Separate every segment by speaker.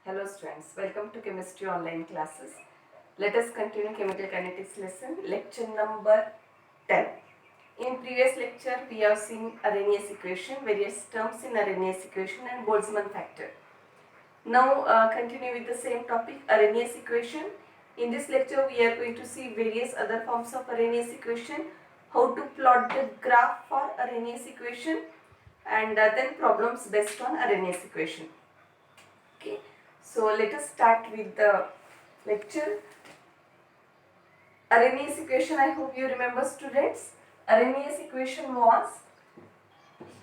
Speaker 1: Hello students, welcome to chemistry online classes. Let us continue chemical kinetics lesson, lecture number 10. In previous lecture, we have seen Arrhenius equation, various terms in Arrhenius equation and Boltzmann factor. Now continue with the same topic, Arrhenius equation. In this lecture, we are going to see various other forms of Arrhenius equation, how to plot the graph for Arrhenius equation, and then problems based on Arrhenius equation. Okay, so let us start with the lecture. Arrhenius equation, I hope you remember students. Arrhenius equation was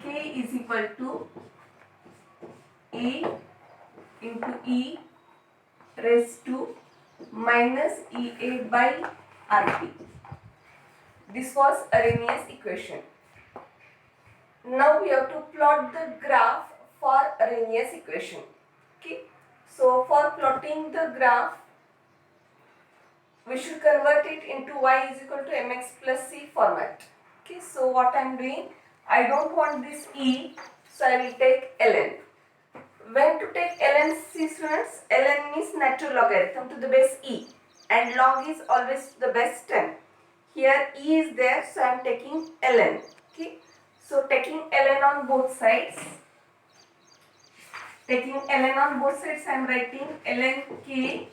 Speaker 1: K is equal to A into E raised to minus EA by RT. This was Arrhenius equation. Now we have to plot the graph for Arrhenius equation. Okay, so for plotting the graph, we should convert it into y is equal to mx plus c format. Okay, so what I am doing, I don't want this e, so I will take ln. When to take ln, see students, ln means natural logarithm to the base e, and log is always to the base 10. Here e is there, so I am taking ln. Okay, so taking ln on both sides. Taking ln on both sides, I am writing ln k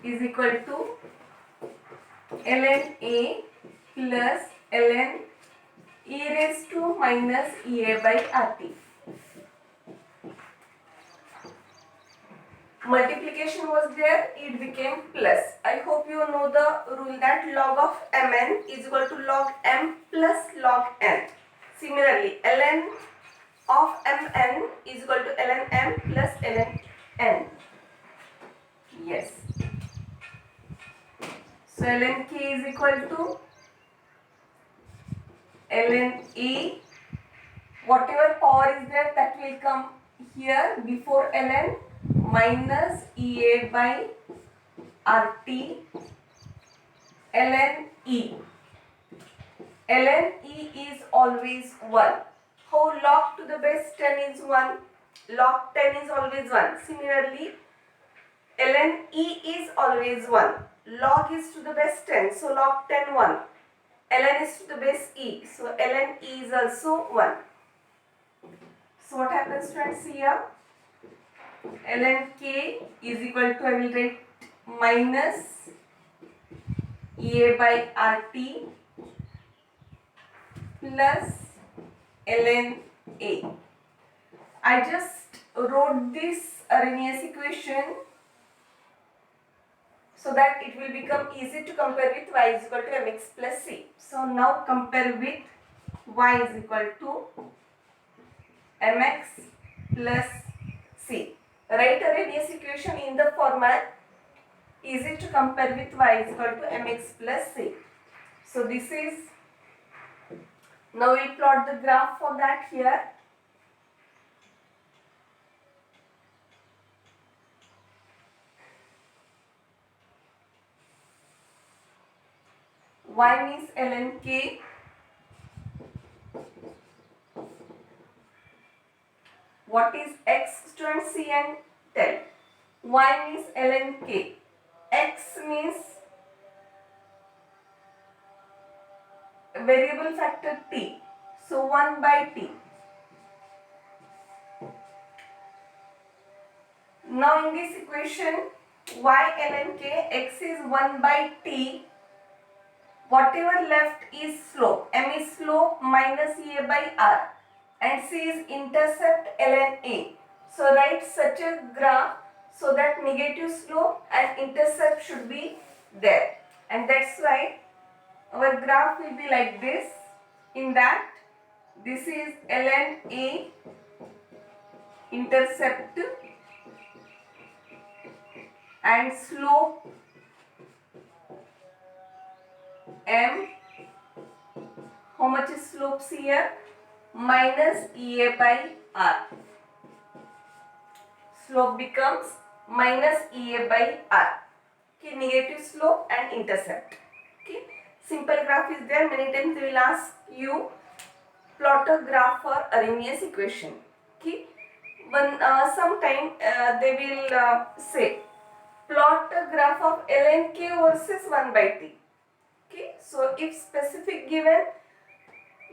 Speaker 1: is equal to ln A plus ln e raised to minus EA by RT. Multiplication was there, it became plus. I hope you know the rule that log of mn is equal to log m plus log n. Similarly, ln of mn is equal to ln m plus ln n. Yes. So ln k is equal to ln A, whatever power is there that will come here before ln, minus EA by RT ln E. Ln E is always 1. How log to the base 10 is 1? Log 10 is always 1. Similarly, ln E is always 1. Log is to the base 10, so log 10 1. Ln is to the base e, so ln e is also 1. So what happens friends here? Ln k is equal to, I will write minus EA by RT plus ln A. I just wrote this Arrhenius equation so that it will become easy to compare with y is equal to mx plus c. So now compare with y is equal to mx plus c. Write Arrhenius equation in the format easy to compare with y is equal to mx plus c. So this is, now we'll plot the graph for that here. Y means ln k. What is x? Students, see and tell. Y means ln k. X means variable factor t. So 1 by t. Now in this equation, y ln k, x is 1 by t. Whatever left is slope. M is slope minus A by R. And C is intercept ln A. So write such a graph so that negative slope and intercept should be there. And that's why our graph will be like this. In that, this is ln A intercept and slope M. How much is slopes here? Minus EA by R. Slope becomes minus EA by R. Okay, negative slope and intercept. Okay, simple graph is there. Many times they will ask you plot a graph for Arrhenius equation. Okay, sometime they will say plot a graph of ln k versus 1 by t. Okay, so if specific given,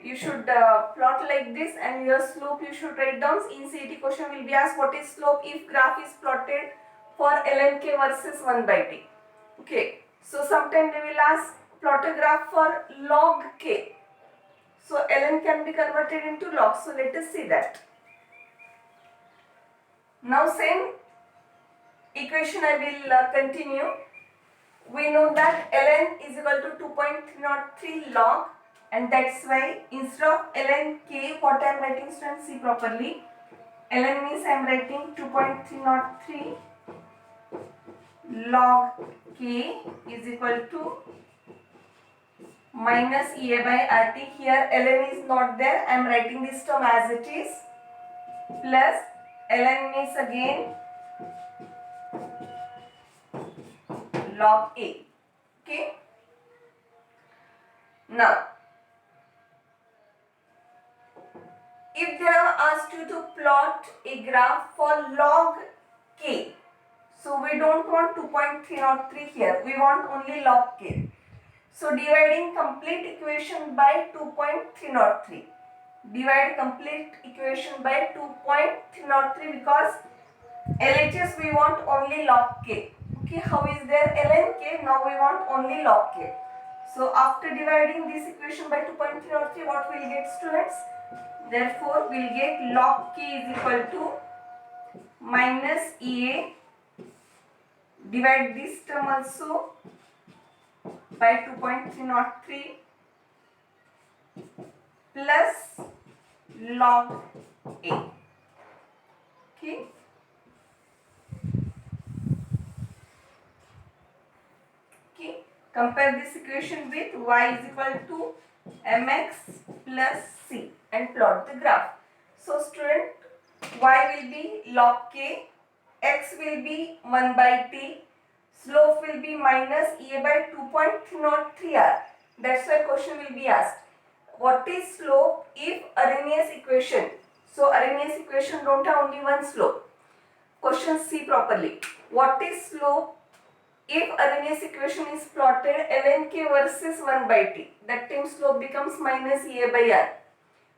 Speaker 1: you should plot like this, and your slope you should write down. In CET question will be asked what is slope if graph is plotted for ln k versus 1 by t. Okay, so sometime they will ask plot a graph for log k. So ln can be converted into log. So let us see that. Now same equation I will continue. We know that ln is equal to 2.303 log, and that's why instead of ln k, what I am writing, students, see properly. ln means I am writing 2.303 log k is equal to minus EA by RT. Here ln is not there, I am writing this term as it is, plus ln means again log A. Okay. Now, if they have asked you to plot a graph for log k, so we don't want 2.303 here, we want only log k. So dividing complete equation by 2.303. Divide complete equation by 2.303 because LHS we want only log k. Okay, how is there ln k? Now we want only log k. So after dividing this equation by 2.303, what will get, students? Therefore, we will get log k is equal to minus EA. Divide this term also by 2.303 plus log A. Okay. Okay. Compare this equation with y is equal to mx plus c and plot the graph. So student, y will be log k, x will be 1 by t, slope will be minus EA by 2.03 r. That's why question will be asked. What is slope if Arrhenius equation? So Arrhenius equation don't have only one slope. Question see properly. What is slope if Arrhenius equation is plotted ln k versus 1 by t? That time slope becomes minus EA by r.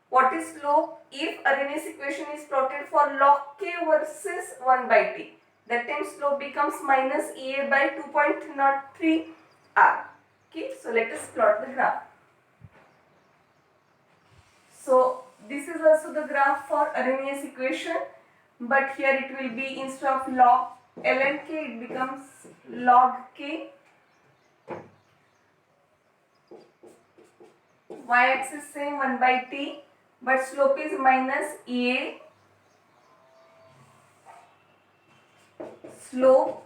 Speaker 1: What is slope if Arrhenius equation is plotted for log k versus 1 by t? That time slope becomes minus EA by 2.03 r. Okay, so let us plot the graph. So this is also the graph for Arrhenius equation, but here it will be instead of log ln k, it becomes log k. Y-axis same 1 by t, but slope is minus EA. Slope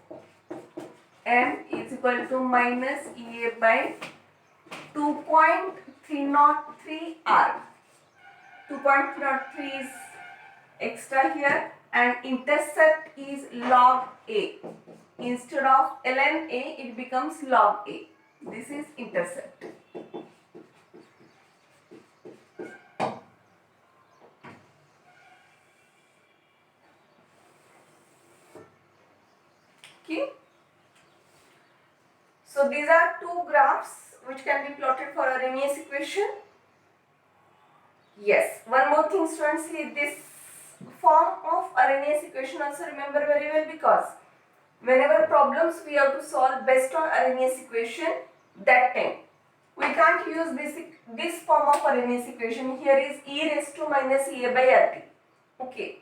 Speaker 1: m is equal to minus EA by 2.303 r. 2.303 is extra here, and intercept is log A. Instead of ln A, it becomes log A. This is intercept. Okay. So these are two graphs which can be plotted for Arrhenius equation. Yes, one more thing, students, see this form of Arrhenius equation also remember very well, because whenever problems we have to solve based on Arrhenius equation, that time we can't use this form of Arrhenius equation. Here is e raised to minus EA by RT. Okay,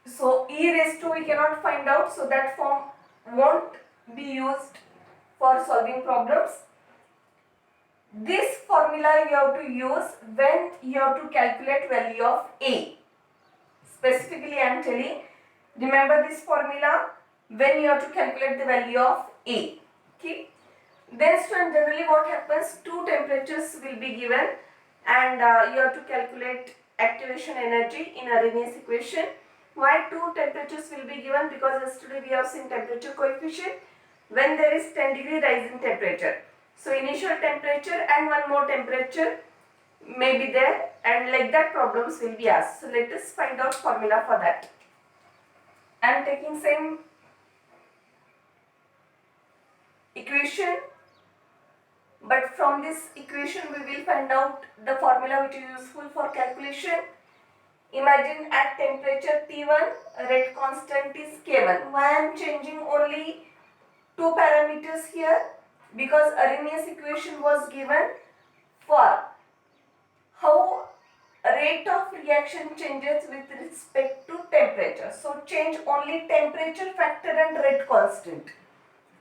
Speaker 1: so e raised to we cannot find out, so that form won't be used for solving problems. This formula you have to use when you have to calculate value of A. Specifically I am telling, remember this formula when you have to calculate the value of A. Okay. Then student, generally what happens, two temperatures will be given, and you have to calculate activation energy in Arrhenius equation. Why two temperatures will be given? Because yesterday we have seen temperature coefficient when there is 10 degree rise in temperature. So initial temperature and one more temperature may be there, and like that problems will be asked. So let us find out formula for that. I am taking same equation, but from this equation we will find out the formula which is useful for calculation. Imagine at temperature T1 rate constant is K1. Why I am changing only two parameters here? Because Arrhenius equation was given for how rate of reaction changes with respect to temperature. So change only temperature factor and rate constant.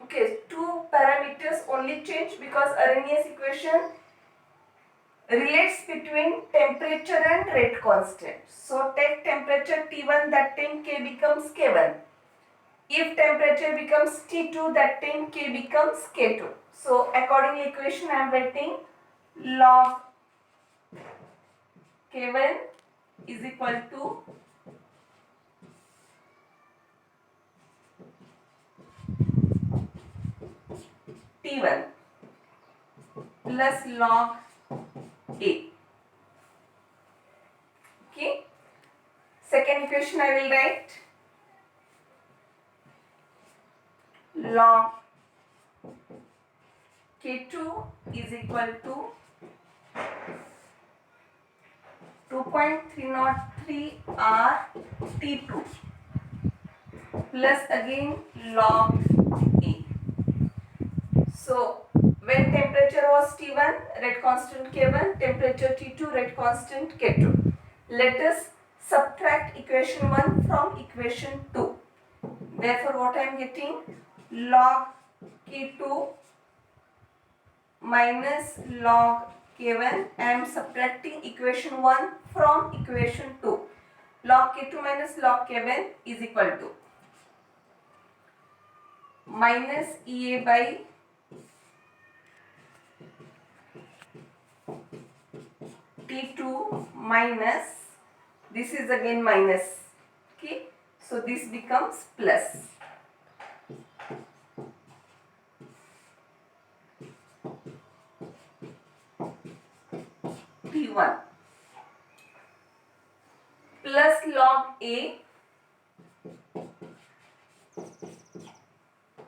Speaker 1: Okay, two parameters only change because Arrhenius equation relates between temperature and rate constant. So take temperature T1, that time K becomes K1. If temperature becomes T2, that time K becomes K2. So accordingly equation I am writing log K1 is equal to T1 plus log A. Okay. Second equation I will write log K2 is equal to 2.303 R T2 plus again log A. So when temperature was T1, rate constant K1, temperature T2, rate constant K2. Let us subtract equation 1 from equation 2. Therefore what I am getting, log K2 minus log K1. I am subtracting equation 1 from equation 2. Log K2 minus log K1 is equal to minus EA by T2 minus, this is again minus, okay, so this becomes plus. T1 plus log A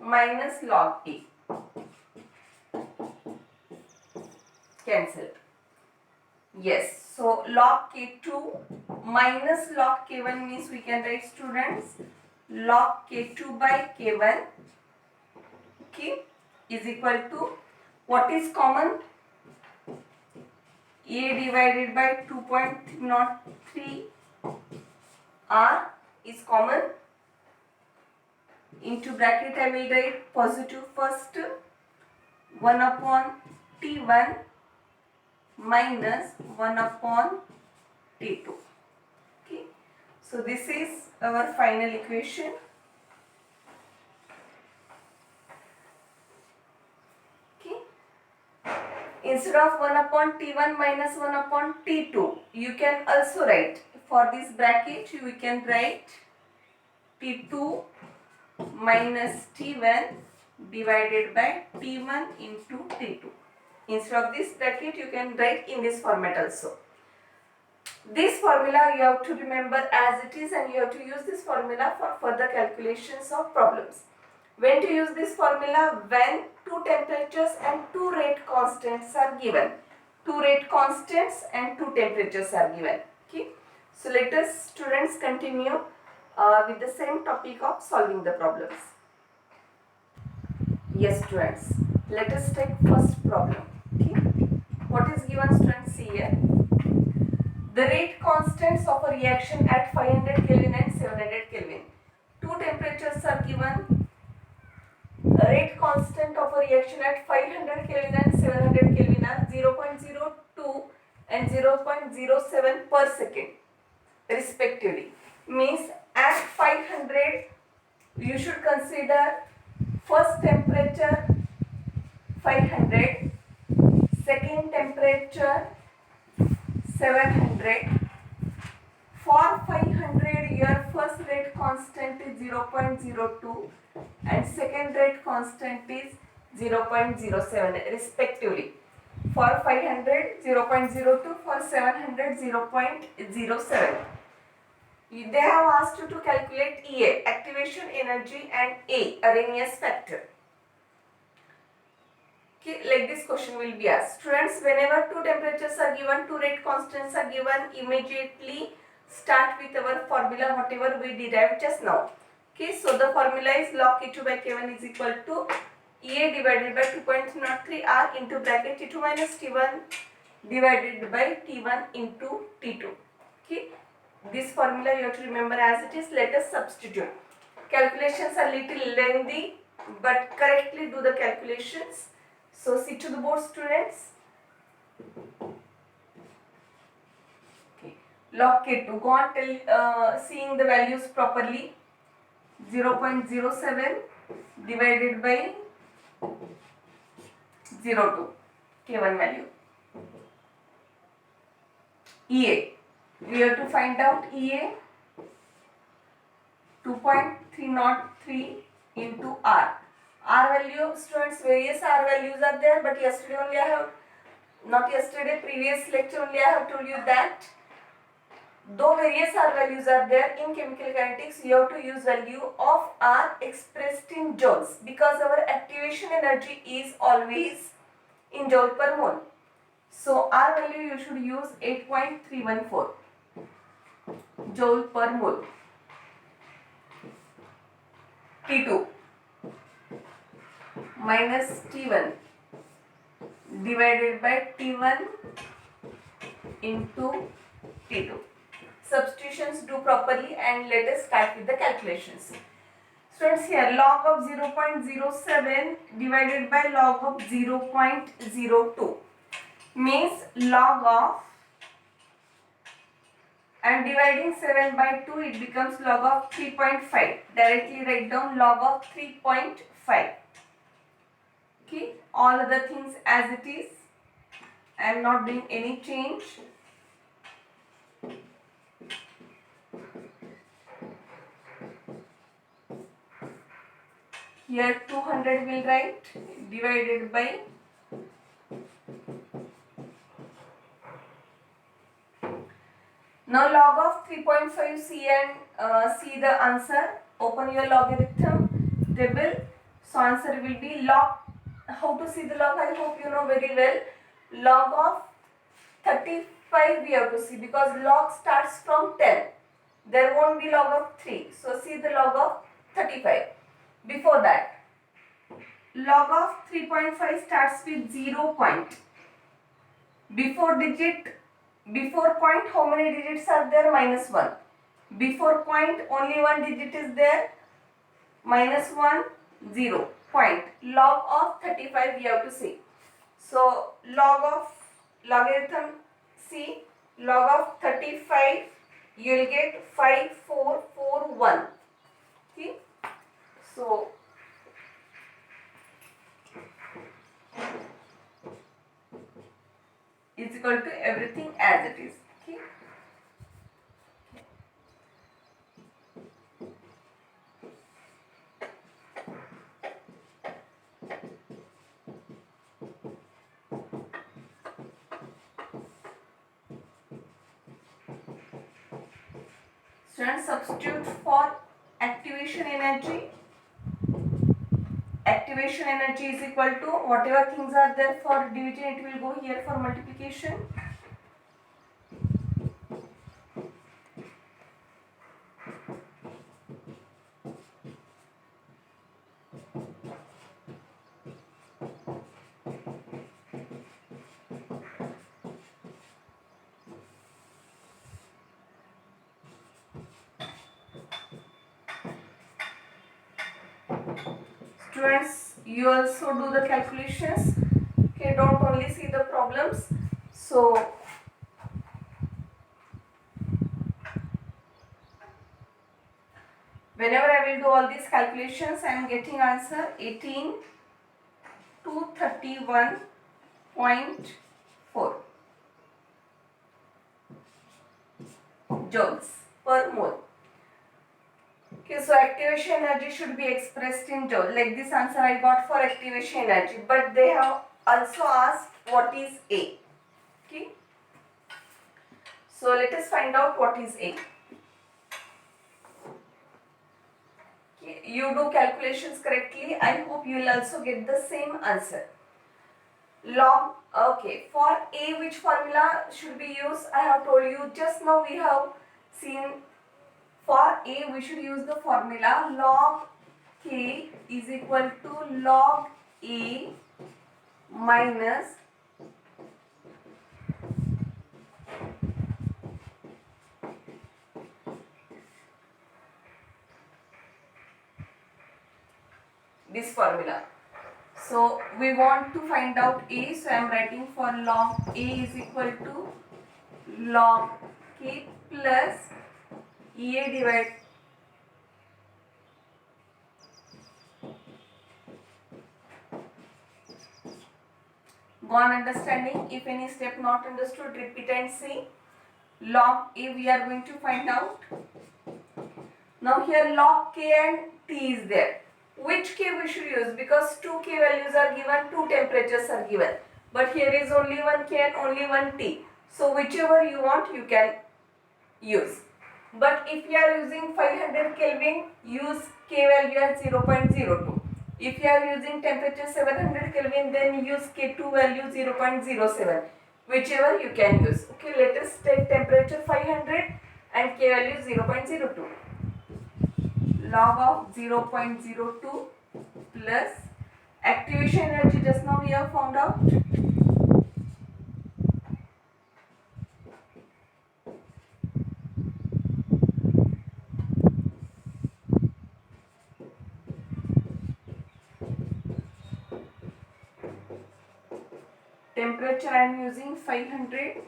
Speaker 1: minus log A, cancelled. Yes, so log K2 minus log K1 means we can write, students, log K2 by K1, okay, is equal to, what is common? A divided by 2.03 R is common. Into bracket I will write positive first, 1 upon T1 minus 1 upon T2. Okay, so this is our final equation. Okay, instead of 1 upon T1 minus 1 upon T2, you can also write, for this bracket we can write T2 minus T1 divided by T1 into T2. Instead of this bracket you can write in this format also. This formula you have to remember as it is, and you have to use this formula for further calculations of problems. When to use this formula? When two temperatures and two rate constants are given. Two rate constants and two temperatures are given. Okay. So let us, students, continue with the same topic of solving the problems. Yes, students, let us take first problem. Okay, what is given, students? See here, the rate constants of a reaction at 500 Kelvin and 700 Kelvin. Two temperatures are given. Rate constant of a reaction at 500 Kelvin and 700 Kelvin are 0.02 and 0.07 per second respectively. Means at 500 you should consider first temperature 500, second temperature 700. For 500 your first rate constant is 0.02 and second rate constant is 0.07 respectively. For 500 0.02, for 700 0.07. They have asked you to calculate EA, activation energy, and A, Arrhenius factor. Okay, like this question will be asked. Students, whenever two temperatures are given, two rate constants are given, immediately start with our formula, whatever we derived just now. Okay, so the formula is log K2 by K1 is equal to EA divided by 2.03 R into bracket T2 minus T1 divided by T1 into T2. Okay, this formula you have to remember as it is. Let us substitute. Calculations are little lengthy, but correctly do the calculations. So sit to the board, students. Okay. Log K2. Go on seeing the values properly. 0.07 divided by 0.2 K1 value. EA. We have to find out EA. 2.303 into R. R value, students, various R values are there, but yesterday only I have, not yesterday, previous lecture only I have told you that though various R values are there in chemical kinetics, you have to use value of R expressed in joules because our activation energy is always in joule per mole. So R value you should use 8.314 joule per mole. T2 minus T1 divided by T1 into T2. Substitutions do properly and let us start with the calculations. Students, here log of 0.07 divided by log of 0.02 means log of, and dividing 7 by 2 it becomes log of 3.5. Directly write down log of 3.5. Okay, all other things as it is. I am not doing any change. Here 200 will write divided by now log of 3.5. see and see the answer. Open your logarithm table. So answer will be log. How to see the log? I hope you know very well. Log of 35 we have to see because log starts from 10. There won't be log of 3. So see the log of 35. Before that, log of 3.5 starts with 0 point. Before point, how many digits are there? -1. Before point, only one digit is there. -1, 0. Point. Log of 35 we have to see. So log of logarithm C, log of 35, you will get 5441. Okay. So is equal to everything as it is. Okay. Students, substitute for activation energy. Activation energy is equal to whatever things are there for division, it will go here for multiplication. Students, you also do the calculations. Okay, don't only see the problems. So whenever I will do all these calculations, I am getting answer 18,231.4 joules per mole. Okay, so activation energy should be expressed in joule. Like this answer I got for activation energy, but they have also asked what is A. Okay, so let us find out what is A. You do calculations correctly. I hope you will also get the same answer. Log, okay, for A which formula should be used? I have told you just now. We have seen for A we should use the formula log K is equal to log A minus this formula. So we want to find out A, so I am writing for log A is equal to log K plus EA divided. Gone understanding? If any step not understood, repeat and see. Log A we are going to find out. Now here log K and T is there. Which K we should use? Because two K values are given, two temperatures are given. But here is only one K and only one T. So whichever you want you can use. But if you are using 500 Kelvin, use K value as 0.02. If you are using temperature 700 Kelvin, then use K2 value 0.07. Whichever you can use. Okay, let us take temperature 500 and K value 0.02. Log of 0.02 plus activation energy just now we have found out. Temperature I am using 500.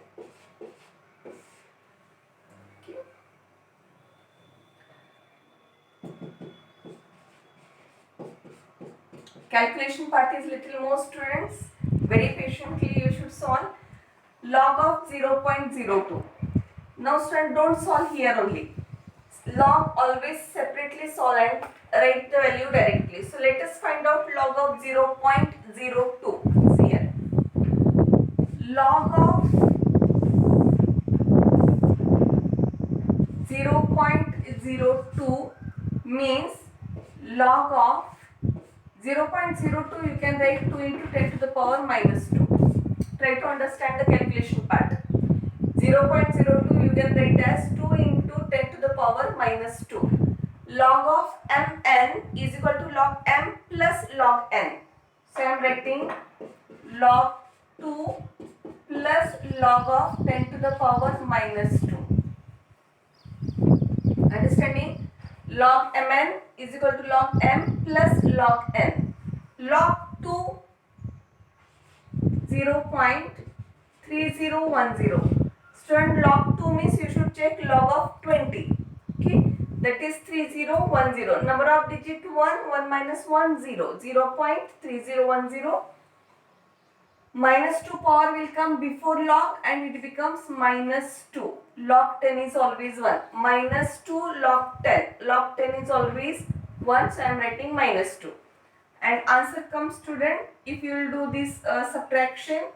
Speaker 1: Okay. Calculation part is little more, students. Very patiently you should solve. Log of 0.02. Now student, don't solve here only. Log always separately solve and write the value directly. So let us find out log of 0.02. See here. Log of 0.02 means log of 0.02 you can write 2 into 10 to the power minus 2. Try to understand the calculation part. 0.02 you can write as 2 into 10 to the power minus 2. Log of mn is equal to log m plus log n. So I am writing log 2 plus log of 10 to the power minus 2. Understanding? Log mn is equal to log m plus log n. Log 2 0.3010. Student, log 2 means you should check log of 20. Okay, that is 3010. Number of digit 1 minus 1 0. 0.3010. Minus 2 power will come before log and it becomes minus 2. Log 10 is always 1. Minus 2 log 10. Log 10 is always 1. So I am writing minus 2. And answer comes, student, if you will do this subtraction,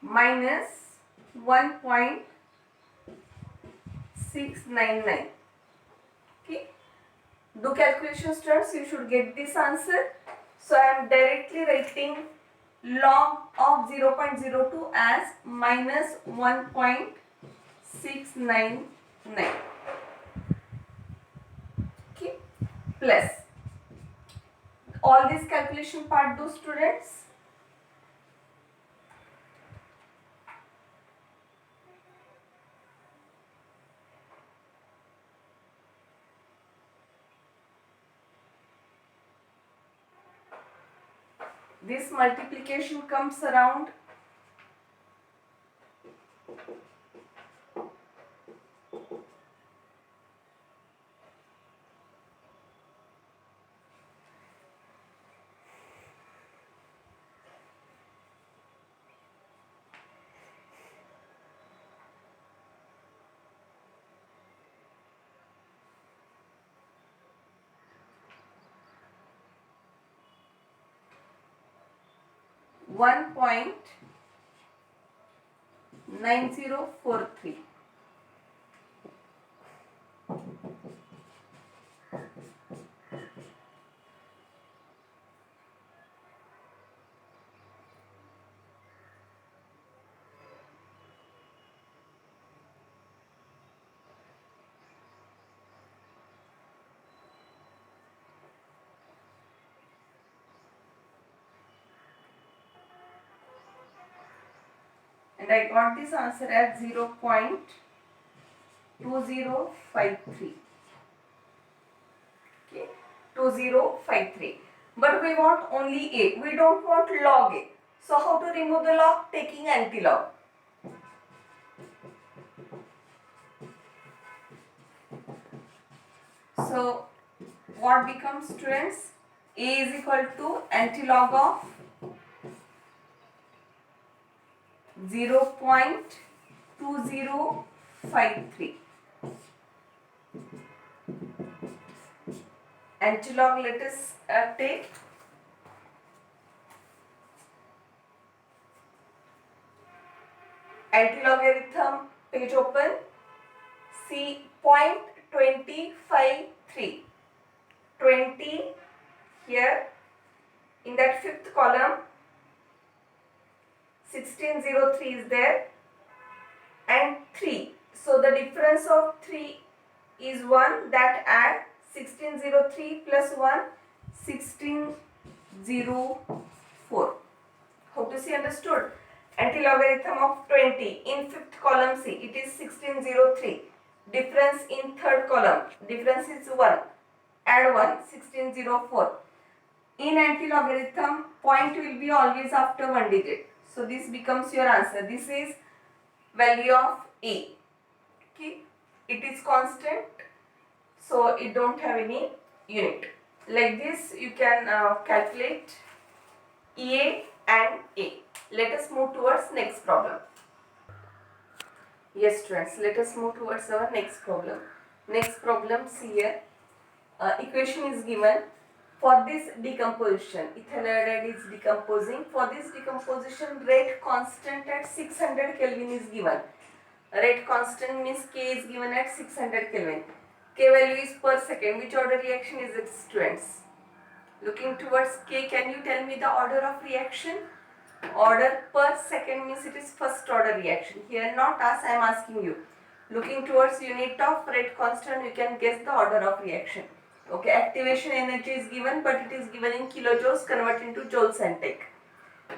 Speaker 1: minus 1.699. Okay. Do calculation, students. You should get this answer. So I am directly writing log of 0.02 as minus 1.699. Okay, plus all this calculation part do, students. This multiplication comes around 1.9043. and I got this answer as 0.2053. Okay, 2053. But we want only A. We don't want log A. So how to remove the log? Taking anti-log. So what becomes, students? A is equal to anti-log of 0.2053. Anti-log, let us take anti-logarithm, page open, see 0.253, 20 here in that fifth column, 1603 is there and 3. So the difference of 3 is 1, that add 1603 plus 1, 1604. Hope to see understood. Anti-logarithm of 20 in fifth column, see it is 1603. Difference in third column, difference is 1. Add 1, 1604. In anti-logarithm, point will be always after one digit. So this becomes your answer. This is value of A. Okay, it is constant, so it don't have any unit. Like this, you can calculate EA and A. Let us move towards next problem. Yes, students, let us move towards our next problem. Next problem, see here. Equation is given. For this decomposition, ethyl iodide is decomposing. For this decomposition, rate constant at 600 Kelvin is given. Rate constant means K is given at 600 Kelvin. K value is per second. Which order reaction is it, students? Looking towards K, can you tell me the order of reaction? Order per second means it is first order reaction. Here not us, I am asking you. Looking towards unit of rate constant, you can guess the order of reaction. Okay, activation energy is given, but it is given in kilojoules, convert into joules and take.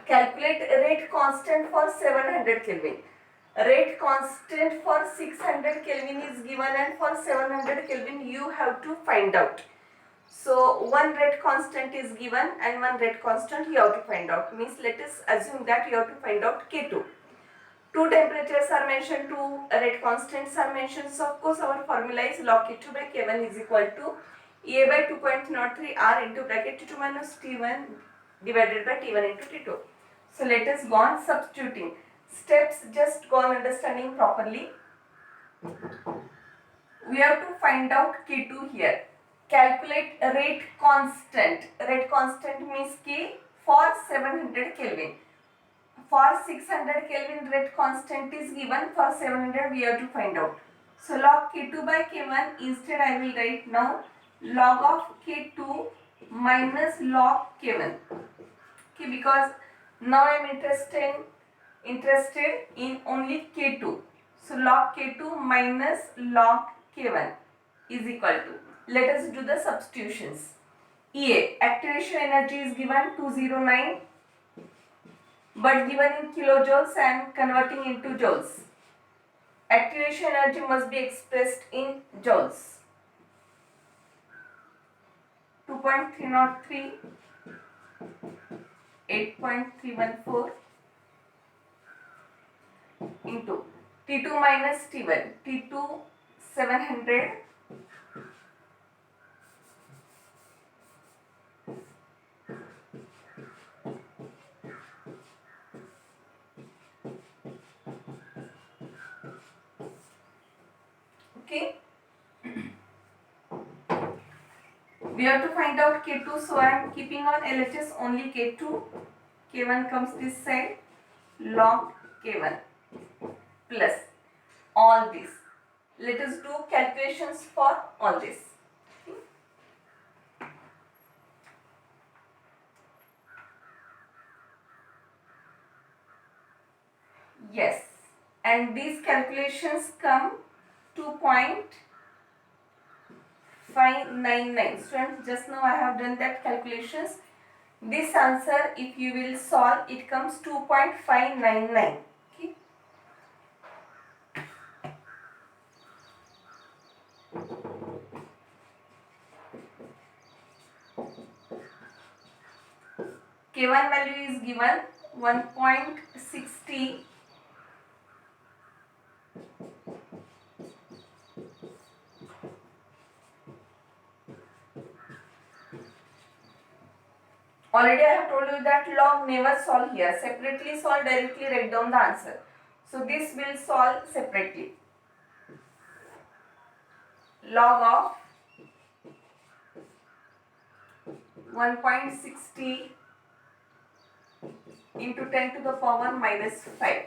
Speaker 1: Calculate rate constant for 700 Kelvin. Rate constant for 600 Kelvin is given, and for 700 Kelvin you have to find out. So one rate constant is given and one rate constant you have to find out. Means let us assume that you have to find out K2. Two temperatures are mentioned, two rate constants are mentioned. So of course our formula is log K2 by K1 is equal to EA by 2.03 R into bracket T2 minus T1 divided by T1 into T2. So let us go on substituting. Steps, just go on understanding properly. We have to find out K2 here. Calculate rate constant. Rate constant means K for 700 Kelvin. For 600 Kelvin rate constant is given, for 700 we have to find out. So log K2 by K1, instead I will write now log of K2 minus log K1. Okay, because now I am interested in only K2. So log K2 minus log K1 is equal to, let us do the substitutions. EA, activation energy is given 209, but given in kilojoules and converting into joules. Activation energy must be expressed in joules. 2.303, 8.314 into T2 minus T1, T2 700 okay. We have to find out K2, so I am keeping on LHS only K2. K1 comes this side, log K1 plus all this. Let us do calculations for all this. Yes, and these calculations come 2.599. Students, just now I have done that calculations. This answer, if you will solve, it comes 2.599. Okay, K1 value is given 1.60. Already I have told you that log never solve here. Separately solve, directly write down the answer. So this will solve separately. Log of 1.60 into 10 to the power minus 5.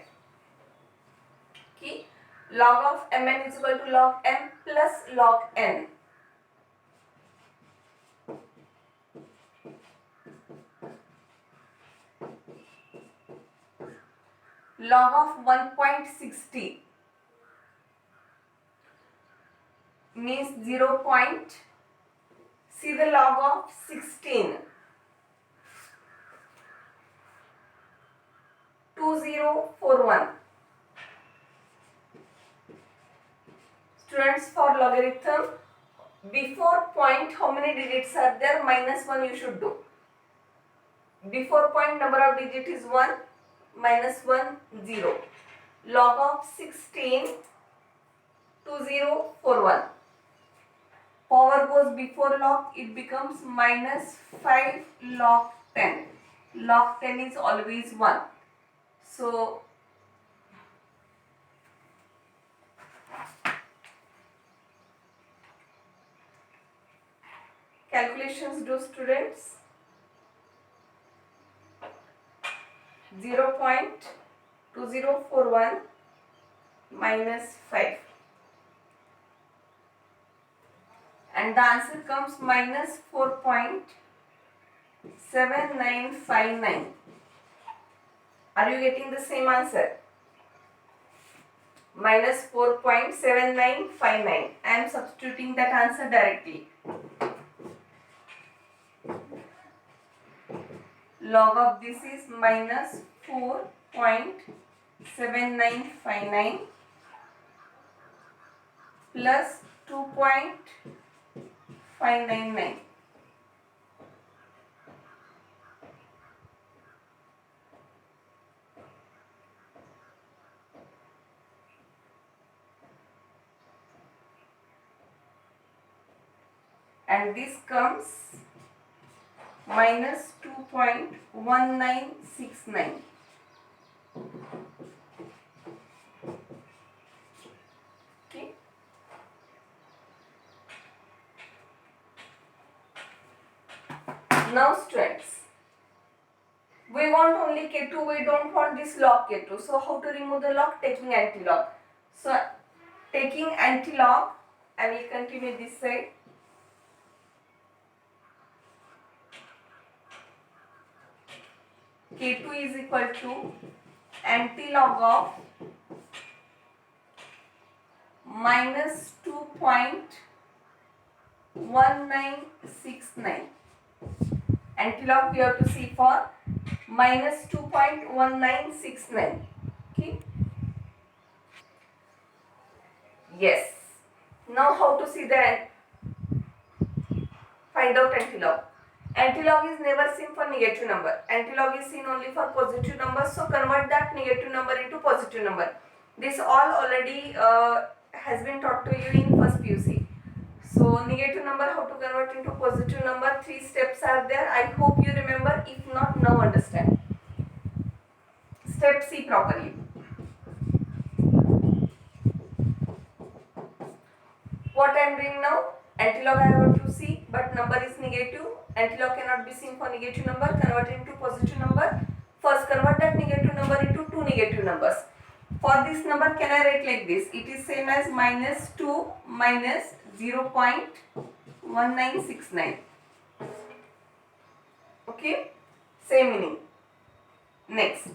Speaker 1: Okay. Log of mn is equal to log m plus log n. Log of 1.60 means 0. See the log of 16. 2041. Students, for logarithm, before point how many digits are there? -1 you should do. Before point number of digit is 1, -1, 0. Log of 16, 2041. Power goes before log, it becomes -5 log 10. Log 10 is always 1. So calculations do, students. 0.2041 minus 5. And the answer comes -4.7959. Are you getting the same answer? -4.7959. I am substituting that answer directly. Log of this is -4.7959 plus 2.599. And this comes -2.1969. Okay. Now students, we want only K2, we don't want this log K2. So how to remove the log? Taking anti-log. So taking anti-log, I will continue this side. K2 is equal to anti-log of -2.1969. Anti-log we have to see for -2.1969. Okay. Yes. Now how to see that? Find out anti-log. Anti-log is never seen for negative number. Anti-log is seen only for positive numbers. So convert that negative number into positive number. This all already has been taught to you in first PUC. So negative number how to convert into positive number. 3 steps are there. I hope you remember. If not, now understand. Step C properly. What I am doing now? Anti-log I have to see, but number is negative. Anti-log cannot be seen for negative number. Convert it into positive number. First convert that negative number into 2 negative numbers. For this number, can I write like this? It is same as -2 minus 0.1969. Okay, same meaning. Next,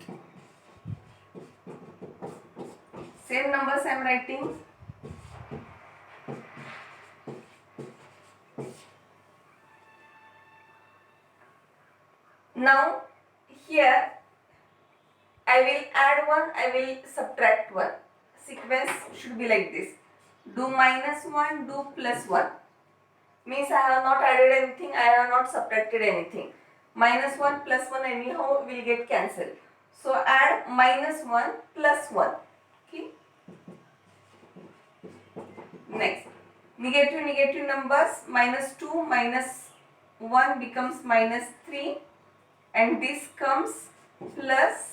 Speaker 1: same numbers I am writing. Now here I will add 1, I will subtract 1. Sequence should be like this. Do -1, do +1. Means I have not added anything, I have not subtracted anything. -1 plus 1 anyhow will get cancelled. So add -1 plus 1. Okay. Next, negative numbers, -2 minus 1 becomes -3, and this comes plus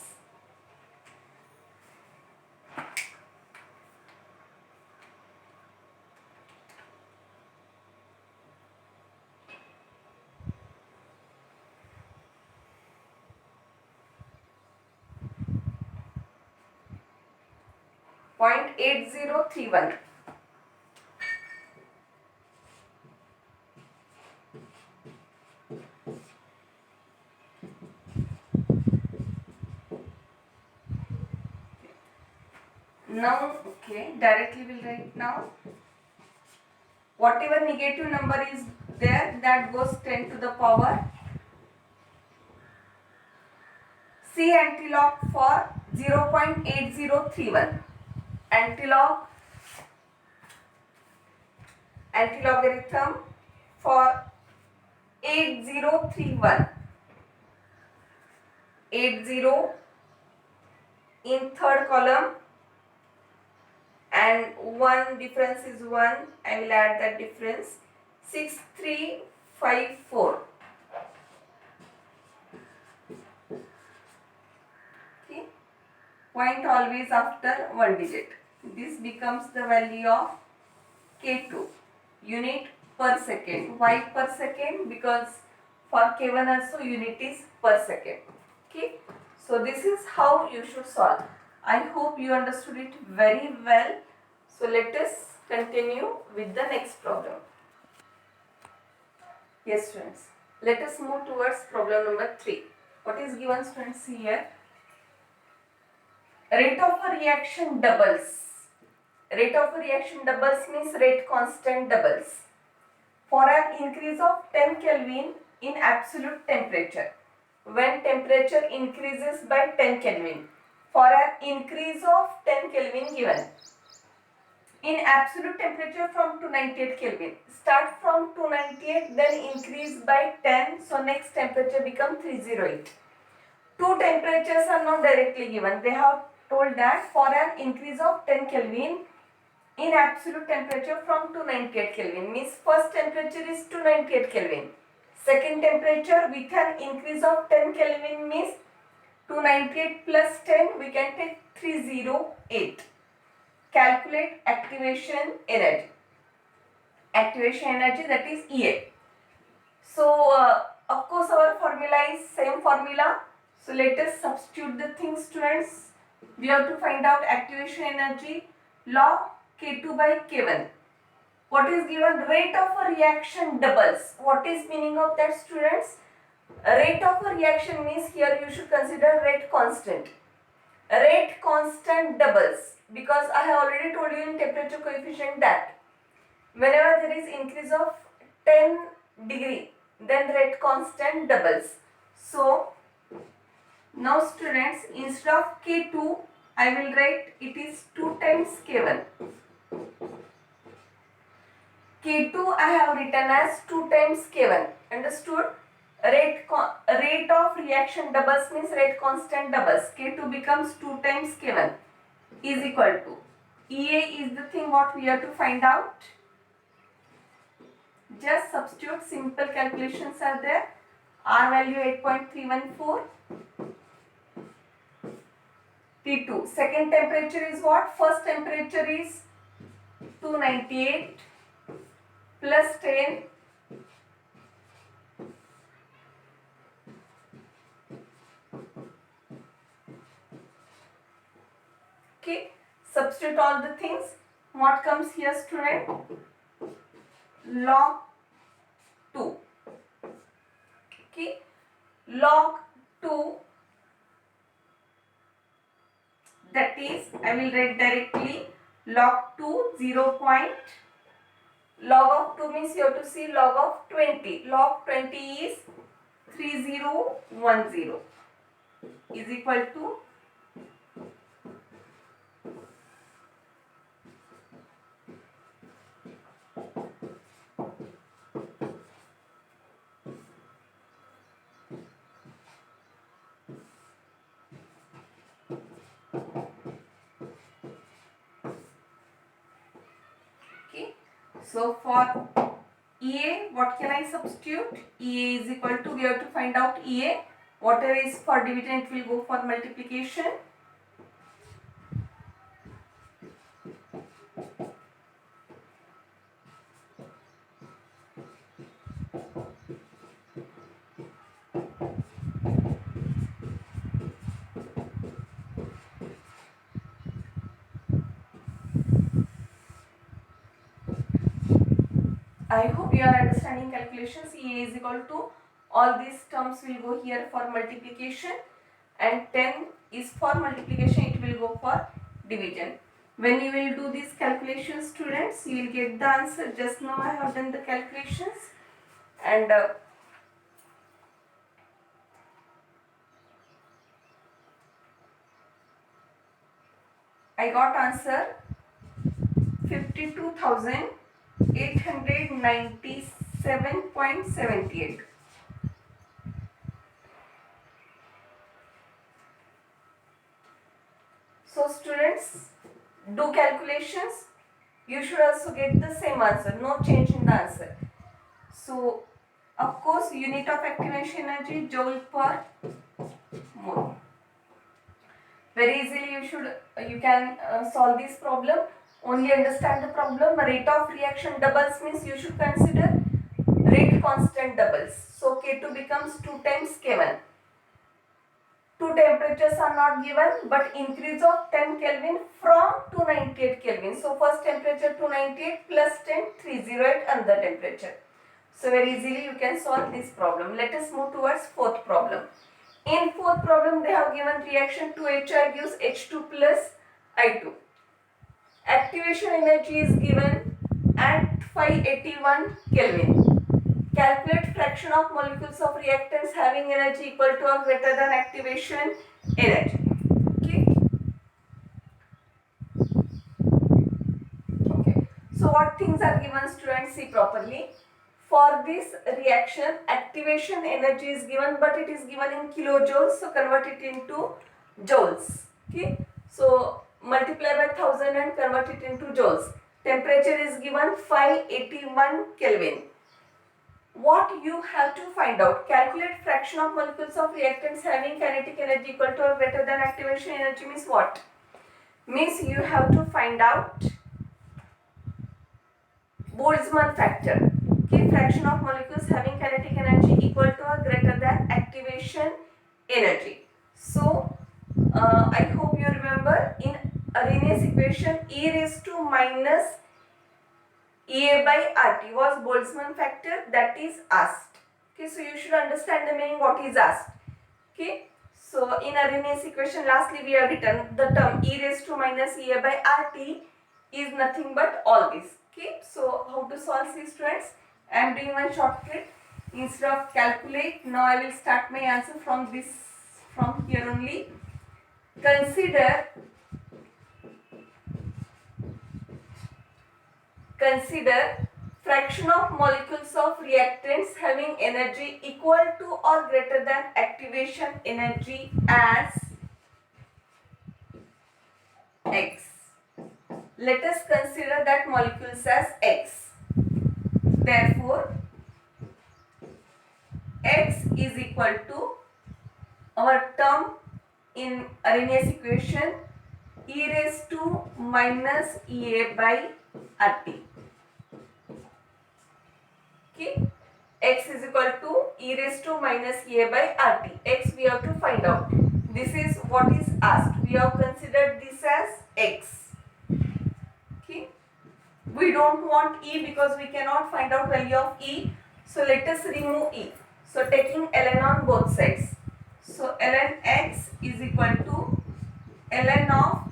Speaker 1: 0.8031. Now, okay, directly we'll write now. Whatever negative number is there, that goes 10 to the power. See antilog for 0.8031. Antilogarithm for 8031. 80 in third column, and 1 difference is 1. I will add that difference. 6354. Okay. Point always after one digit. This becomes the value of K2, unit per second. Why per second? Because for K1 also unit is per second. Okay. So this is how you should solve. I hope you understood it very well. So let us continue with the next problem. Yes students, let us move towards problem number 3. What is given students here? Rate of a reaction doubles. Rate of a reaction doubles means rate constant doubles. For an increase of 10 Kelvin in absolute temperature. When temperature increases by 10 Kelvin. For an increase of 10 Kelvin given. In absolute temperature from 298 Kelvin. Start from 298, then increase by 10. So next temperature become 308. Two temperatures are not directly given. They have told that for an increase of 10 Kelvin in absolute temperature from 298 Kelvin. Means first temperature is 298 Kelvin. Second temperature with an increase of 10 Kelvin means 298 plus 10, we can take 308. Calculate activation energy. Activation energy, that is EA. So of course our formula is same formula. So let us substitute the things students. We have to find out activation energy, log K2 by K1. What is given? Rate of a reaction doubles. What is meaning of that students? Rate of a reaction means here you should consider rate constant. Rate constant doubles, because I have already told you in temperature coefficient that whenever there is increase of 10 degree, then rate constant doubles. So now students, instead of K2 I will write it is 2 times K1. K2 I have written as 2 times K1. Understood? Rate of reaction doubles means rate constant doubles. K2 becomes 2 times K1 is equal to EA is the thing what we have to find out. Just substitute, simple calculations are there. R value 8.314. T2. Second temperature is what? First temperature is 298 plus 10 okay. Substitute all the things. What comes here student? Log 2. Okay. Log 2, that is, I will write directly log 2 0. Log of 2 means you have to see log of 20. Log 20 is 3010 is equal to So for EA, what can I substitute? EA is equal to, we have to find out EA. Whatever is for division, it will go for multiplication. I hope you are understanding calculations. EA is equal to, all these terms will go here for multiplication, and 10 is for multiplication, it will go for division. When you will do these calculations, students, you will get the answer. Just now I have done the calculations, and I got answer 52,897.78. So students, do calculations. You should also get the same answer, no change in the answer. So of course, unit of activation energy, joule per mole. Very easily you can solve this problem. Only understand the problem. Rate of reaction doubles means you should consider rate constant doubles. So K2 becomes 2 times K1. Two temperatures are not given, but increase of 10 Kelvin from 298 Kelvin. So first temperature 298 plus 10, 308 another temperature. So very easily you can solve this problem. Let us move towards fourth problem. In fourth problem, they have given reaction 2HI gives H2 plus I2. Activation energy is given at 581 Kelvin. Calculate fraction of molecules of reactants having energy equal to or greater than activation energy. Okay. So what things are given, students? See properly. For this reaction, activation energy is given, but it is given in kilojoules, so convert it into joules. Okay, so multiply by 1000 and convert it into joules. Temperature is given 581 Kelvin. What you have to find out? Calculate fraction of molecules of reactants having kinetic energy equal to or greater than activation energy means what? Means you have to find out Boltzmann factor. Okay, fraction of molecules having kinetic energy equal to or greater than activation energy. So I hope you remember in Arrhenius equation E raised to minus EA by RT was Boltzmann factor that is asked. Okay, so you should understand the meaning what is asked. Okay, so in Arrhenius equation lastly we have written the term E raised to minus EA by RT is nothing but all this. Okay, so how to solve these, students? I am doing one shortcut. Instead of calculate, now I will start my answer from here only. Consider fraction of molecules of reactants having energy equal to or greater than activation energy as X. Let us consider that molecules as X. Therefore, X is equal to our term in Arrhenius equation E raised to minus EA by RT. Okay, X is equal to E raised to minus EA by RT. X we have to find out. This is what is asked. We have considered this as X. Okay, we don't want E because we cannot find out value of E. So let us remove E. So taking ln on both sides. So ln X is equal to ln of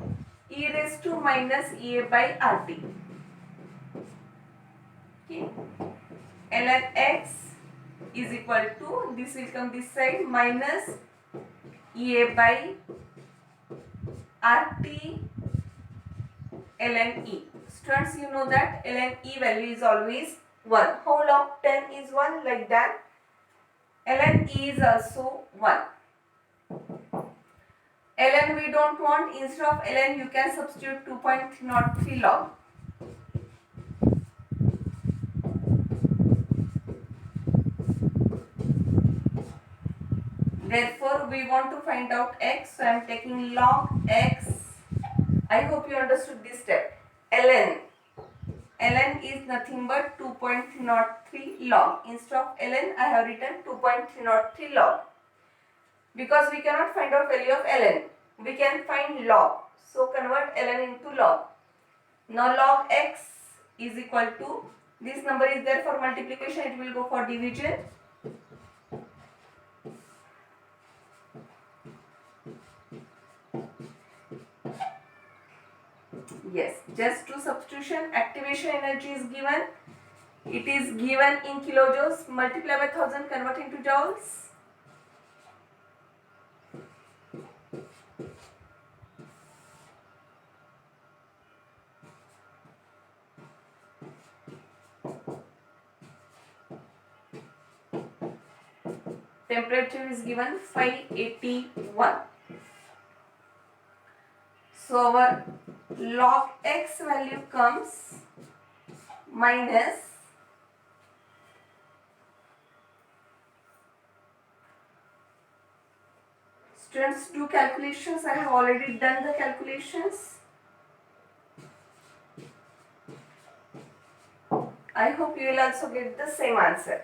Speaker 1: E raised to minus EA by RT. Okay, ln X is equal to, this will come this side, minus EA by RT ln E. Students, you know that ln E value is always 1. Whole of 10 is 1, like that. ln E is also 1. ln we don't want. Instead of ln you can substitute 2.03 log. Therefore, we want to find out x. So I am taking log x. I hope you understood this step. ln. ln is nothing but 2.303 log. Instead of ln, I have written 2.303 log. Because we cannot find out value of ln. We can find log. So convert ln into log. Now log x is equal to, this number is there for multiplication, it will go for division. Yes, just to substitution, activation energy is given. It is given in kilojoules, multiply by 1000, convert into joules. Temperature is given 581. So our log x value comes minus students, do calculations. I have already done the calculations. I hope you will also get the same answer.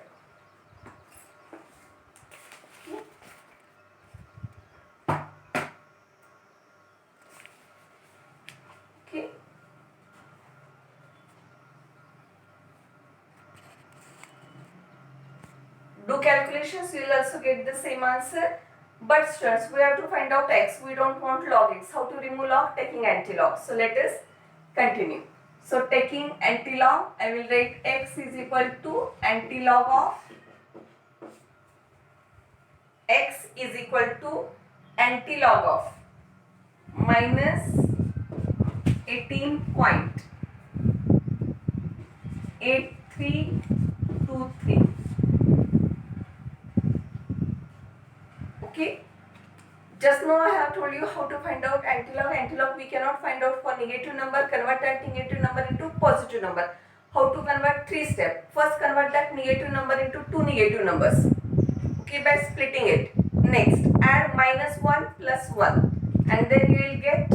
Speaker 1: Okay. Do calculations, you will also get the same answer. But students, we have to find out x. We don't want log x. How to remove log? Taking anti-log. So let us continue. So taking anti-log, I will write x is equal to anti-log of x is equal to anti-log of minus 18.8323. Okay. Just now I have told you how to find out anti-log. Anti-log we cannot find out for negative number. Convert that negative number into positive number. How to convert? 3 steps. First, convert that negative number into 2 negative numbers. Okay, by splitting it. Next, add -1 plus 1. And then you will get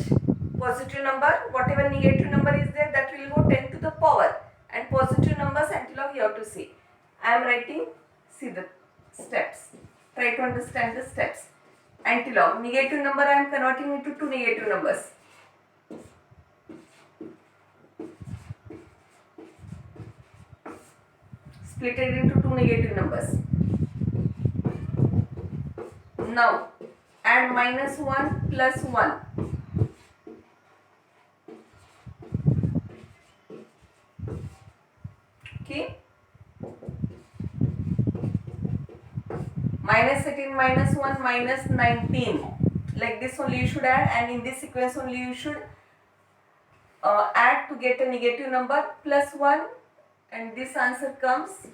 Speaker 1: positive number. Whatever negative number is there, that will go 10 to the power. And positive numbers, anti-log you have to see. I am writing, see the steps. Try to understand the steps. Anti-log. Negative number I am converting into 2 negative numbers. Split it into 2 negative numbers. Now, add -1 plus 1. Okay. -18 minus 1 minus 19. Like this only you should add, and in this sequence only you should add to get a negative number plus 1, and this answer comes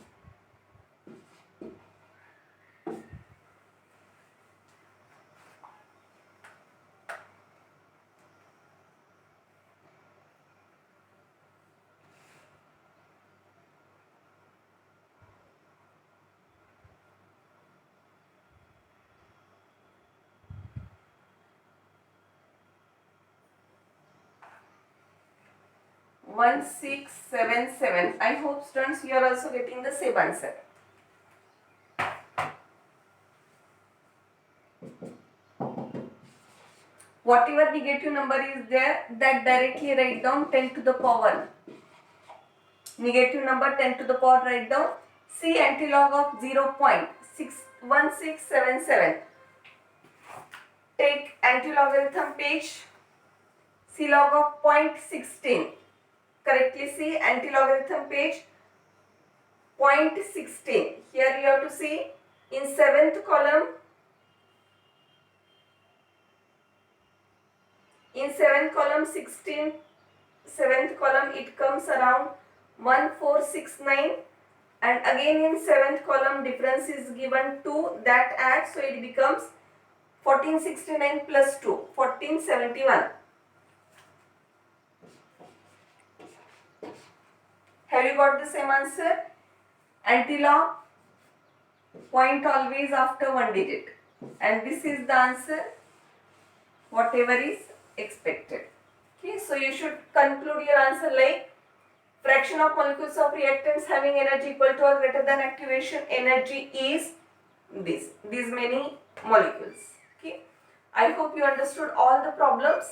Speaker 1: 1677. I hope students you are also getting the same answer. Whatever negative number is there, that directly write down 10 to the power. Negative number 10 to the power, write down. See anti-log of 0.1677. Take anti-logarithm page. See log of 0.16. Correctly see anti-logarithm page 0.16. Here you have to see in 7th column. In 7th column 16, 7th column it comes around 1469, and again in 7th column difference is given 2, that adds, so it becomes 1469 plus 2, 1471. Have you got the same answer? Anti-log, point always after one digit. and this is the answer, whatever is expected. Okay, so you should conclude your answer like fraction of molecules of reactants having energy equal to or greater than activation energy is these many molecules. Okay, I hope you understood all the problems,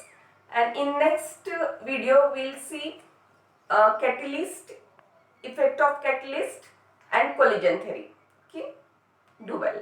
Speaker 1: and in next video we'll see catalyst, effect of catalyst and collision theory. Okay, do well.